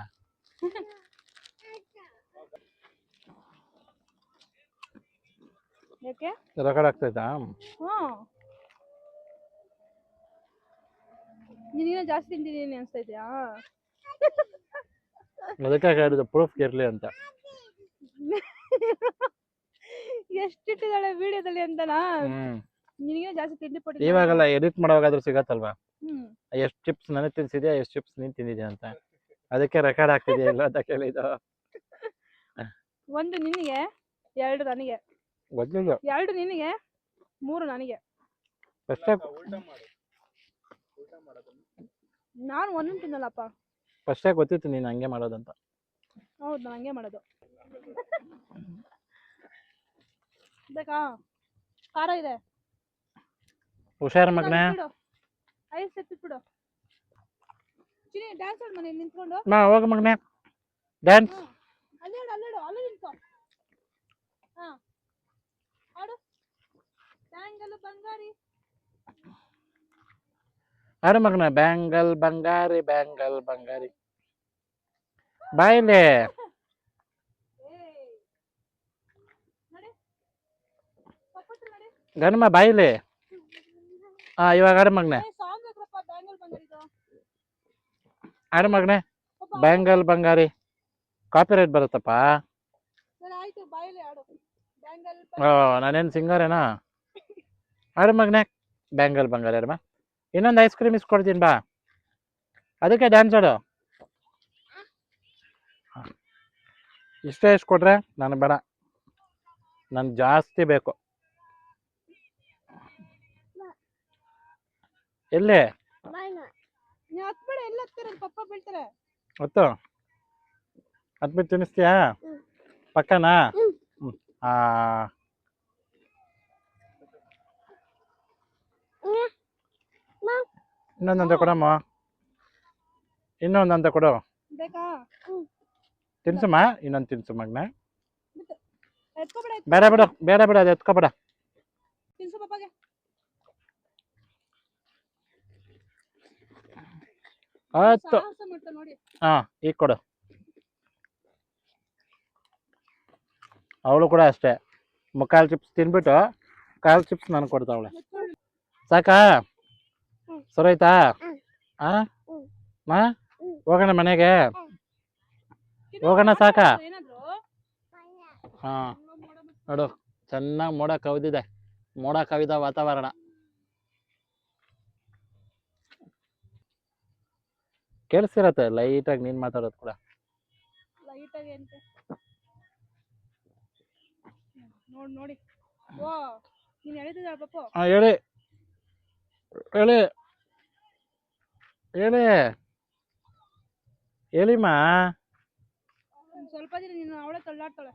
ಯಾಕೆ ರೆಕಾರ್ಡ್ ಆಗ್ತೈತಾ? ನೀನೇನೋ ಜಾಸ್ತಿ ತಿಂತಿದ್ದೀನಿ ಅನ್ಸ್ತೈತ್ಯಾ? ಅದಕ್ಕೆ ಹೇಳಿದ್ದು ಪ್ರೂಫ್ ಇರಲಿ ಅಂತ. ಎಷ್ಟಿಟ್ಟಿದ್ದಾಳೆ ವಿಡಿಯೋದಲ್ಲಿ ಅಂತನಾ? ನಿನಗೇನೋ ಜಾಸ್ತಿ ತಿಂಡಿ ಪಟ್ಟಿ. ಇವಾಗೆಲ್ಲ ಎಡಿಟ್ ಮಾಡೋವಾಗಾದ್ರೂ ಸಿಗತ್ತಲ್ವಾ, ಹ್ಮ್ ಎಷ್ಟು ಚಿಪ್ಸ್ ನನಗೆ ತಿನ್ಸಿದ್ಯಾ, ಎಷ್ಟು ಚಿಪ್ಸ್ ನೀನು ತಿಂದಿದ್ಯಾ ಅಂತ. ಅದಕ್ಕೆ ರೆಕಾರ್ಡ್ ಆಗ್ತಿದ್ಯಾ ಇಲ್ಲ ಅಂತ ಕೇಳಿದ್ದು. 1 ನಿನಗೆ, 2 ನನಗೆ. ಗೊತ್ತಿಲ್ಲ, 2 ನಿನಗೆ, 3 ನನಗೆ. ಫಸ್ಟೇ ನಾನು ಒಂದೊಂದು ತಿನ್ನಲ್ಲಪ್ಪ. ಫಸ್ಟೇ ಗೊತ್ತಿತ್ತು ನೀನು ಹಂಗೆ ಮಾಡೋದಂತ. ಹೌದು, ನಾನು ಹಂಗೆ ಮಾಡೋದು. ಬೇಕಾ? ಖಾರ ಇದೆ. ಹುಷಾರು ಮಗನೇ. ಐಸ್ ಎತ್ತಿಟ್ಬಿಡು. ಚಿನಿ ಡ್ಯಾನ್ಸ್ ಆಡು ಮನೇಲಿ ನಿಂತ್ಕೊಂಡು. ಹೋಗ ಮಗನೇ ಡ್ಯಾನ್ಸ್. ಅಲ್ಲೇಡು ಅಲ್ಲೇ ನಿಂತ್ಕೊ. ಹಾ ಆಡು. ಬ್ಯಾಂಗಲ್ ಬಂಗಾರಿ. ಆಡು ಮಗನ, ಬ್ಯಾಂಗಲ್ ಬಂಗಾರಿ, ಬ್ಯಾಂಗಲ್ ಬಂಗಾರಿ. ಬಾಯಿಲೆ ಗಣಮ, ಬಾಯಿಲೆ. ಇವಾಗ ಆಡು ಮಗನೆ, ಆಡು ಮಗನೆ, ಬ್ಯಾಂಗಲ್ ಬಂಗಾರಿ. ಕಾಪಿರೈಟ್ ಬರುತ್ತಪ್ಪ. ನಾನೇನು ಸಿಂಗರೇನಾ? ಆಡು ಮಗನೆ, ಬ್ಯಾಂಗಲ್ ಬಂಗಾರಿ. ಆಡಮ್ಮ, ಇನ್ನೊಂದು ಐಸ್ ಕ್ರೀಮ್ ಇಸ್ಕೊಡ್ತೀನಿ ಬಾ. ಅದಕ್ಕೆ ಡ್ಯಾನ್ಸ್ ಆಡು. ಇಷ್ಟೇ ಇಸ್ಕೊಟ್ರೆ ನನಗೆ ಬೇಡ, ನನ್ಗೆ ಜಾಸ್ತಿ ಬೇಕು. ಎಲ್ಲಿ ಹೊತ್ತು ಹತ್ಬಿಟ್ಟು ತಿನ್ನಿಸ್ತೀಯಾ? ಪಕ್ಕನಾ? ಇನ್ನೊಂದಂತ ಕೊಡಮ್ಮ, ಇನ್ನೊಂದಂತ ಕೊಡು. ತಿನ್ಸಮ್ಮ, ಇನ್ನೊಂದು ತಿನ್ಸು ಮಗನ. ಬೇಡ ಬಿಡು, ಬೇಡ ಬಿಡು, ಅದು ಎತ್ಕೊಬೇಡ. ಆಯ್ತು. ಈಗ ಕೊಡು. ಅವಳು ಕೂಡ ಅಷ್ಟೇ, ಮುಕ್ಕಾಲು ಚಿಪ್ಸ್ ತಿನ್ಬಿಟ್ಟು ಕಾಲು ಚಿಪ್ಸ್ ನನಗೆ ಕೊಡ್ತಾವಳೆ. ಸಾಕಾ? ಸರೋಯ್ತಾ? ಹೋಗೋಣ ಮನೆಗೆ, ಹೋಗೋಣ ಸಾಕಾ? ನೋಡು, ಚೆನ್ನಾಗಿ ಮೋಡ ಕವಿದಿದೆ, ಮೋಡ ಕವಿದ ವಾತಾವರಣ. ಕೇಳಿಸ್ತಿರತ್ತೆ ಲೈಟಾಗಿ ನೀನು ಮಾತಾಡೋದು ಕೂಡ. ನೋಡಿ ಓ ನೀನು ಹೇಳಿದ್ದ ಪಪ್ಪು. ಹೇಳಿ ಹೇಳಿ ಹೇಳಿ ಹೇಳಿಮ್ಮ. ಸ್ವಲ್ಪ ದಿನ ನೀನು ಅವಳೇ ತಳ್ಳಾಡ್ತಾಳೆ.